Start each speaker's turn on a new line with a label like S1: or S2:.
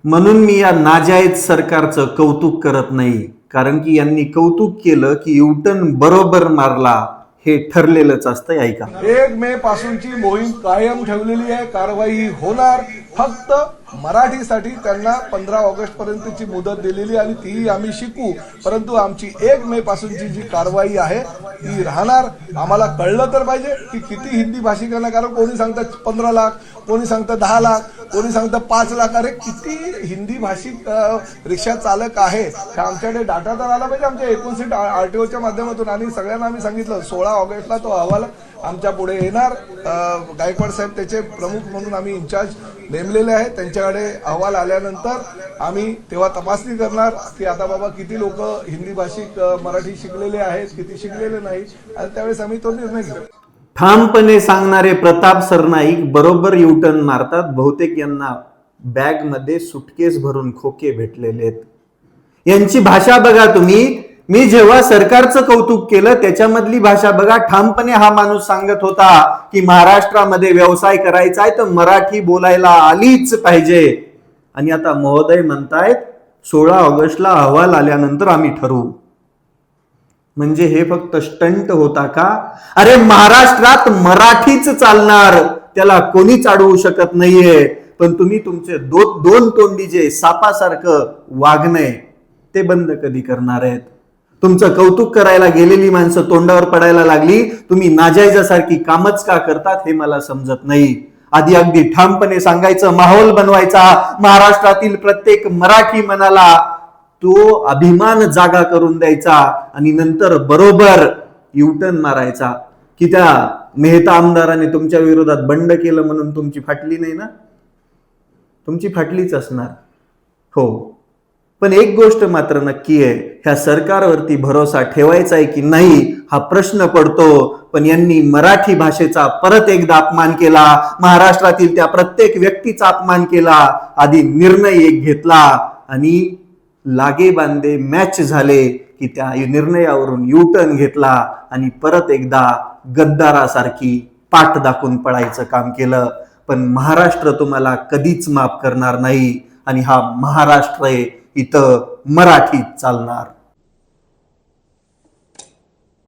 S1: म्हणून मी या नाजायज सरकारचं कौतुक करत नाही, कारण की यांनी कौतुक केलं की युटर्न बरोबर मारला हे ठरलेलंच असतं. ऐका,
S2: 1 मे पासूनची मोहीम कायम ठेवलेली आहे. कारवाई होणार. फक्त मराठीसाठी त्यांना 15 ऑगस्ट पर्यंतची मुदत दिलेली आणि ती आम्ही शिकू. परंतु आमची 1 मे पासूनची जी कारवाई आहे ती राहणार. आम्हाला कळलं तर पाहिजे की किती हिंदी भाषिकांना, कारण कोणी सांगतं 15 लाख, कोणी सांगतं 10 लाख, कोणी सांगतं 5 लाख. अरे किती हिंदी भाषिक रिक्षा चालक आहे हे आमच्याकडे डाटा तर आला पाहिजे आमच्या 29 RTOच्या माध्यमातून. आणि सगळ्यांना आम्ही सांगितलं 16 ऑगस्टला तो अहवाल आमच्या पुढे येणार. गायकवाड साहेब त्याचे प्रमुख म्हणून आम्ही इंचार्ज नेमलेले आहेत. त्यांच्याकडे अहवाल आल्यानंतर आम्ही तेव्हा तपासणी करणार की आता बाबा किती लोक हिंदी भाषिक मराठी शिकलेले आहेत, किती शिकलेले नाही, आणि त्यावेळेस आम्ही तो निर्णय घेऊ.
S1: ठामपणे सांगणारे प्रताप सरनाईक बरोबर युटर्न मारतात. बहुतेक यांना बॅग मध्ये सुटकेस भरून खोके भेटलेले आहेत. यांची भाषा बघा तुम्ही. मी जेव्हा सरकारचं कौतुक केलं त्याच्यामधली भाषा बघा. ठामपणे हा माणूस सांगत होता की महाराष्ट्रामध्ये व्यवसाय करायचा आहे तर मराठी बोलायला आलीच पाहिजे. आणि आता महोदय म्हणतायत 16 ऑगस्टला अहवाल आल्यानंतर आम्ही ठरवू. म्हणजे हे फक्त स्टंट होता का? अरे महाराष्ट्रात मराठीच चालणार, त्याला कोणीच अडवू शकत नाहीये. पण तुम्ही तुमचे दोन तोंडी जे सापासारखं वागणं ते बंद कधी करणार आहेत? तुमचं कौतुक करायला गेलेली माणसं तोंडावर पडायला लागली. तुम्ही नाजायजासारखी कामच का करतात हे मला समजत नाही. आधी अगदी ठामपणे सांगायचं, माहोल बनवायचा, महाराष्ट्रातील प्रत्येक मराठी मनाला तो अभिमान जागा करून द्यायचा आणि नंतर बरोबर युटर्न मारायचा. की त्या मेहता आमदाराने तुमच्या विरोधात बंड केलं म्हणून तुमची फाटली नाही ना? तुमची फाटलीच असणार. हो, पण एक गोष्ट मात्र नक्की आहे, ह्या सरकारवरती भरोसा ठेवायचा आहे की नाही हा प्रश्न पडतो. पण यांनी मराठी भाषेचा परत एकदा अपमान केला, महाराष्ट्रातील त्या प्रत्येक व्यक्तीचा अपमान केला. आधी निर्णय एक घेतला आणि लागे बांधे मॅच झाले की त्या निर्णयावरून युटर्न घेतला आणि परत एकदा गद्दारासारखी पाठ दाखवून पळायचं काम केलं. पण महाराष्ट्र तुम्हाला कधीच माफ करणार नाही आणि हा महाराष्ट्र आहे, इथं मराठीच चालणार.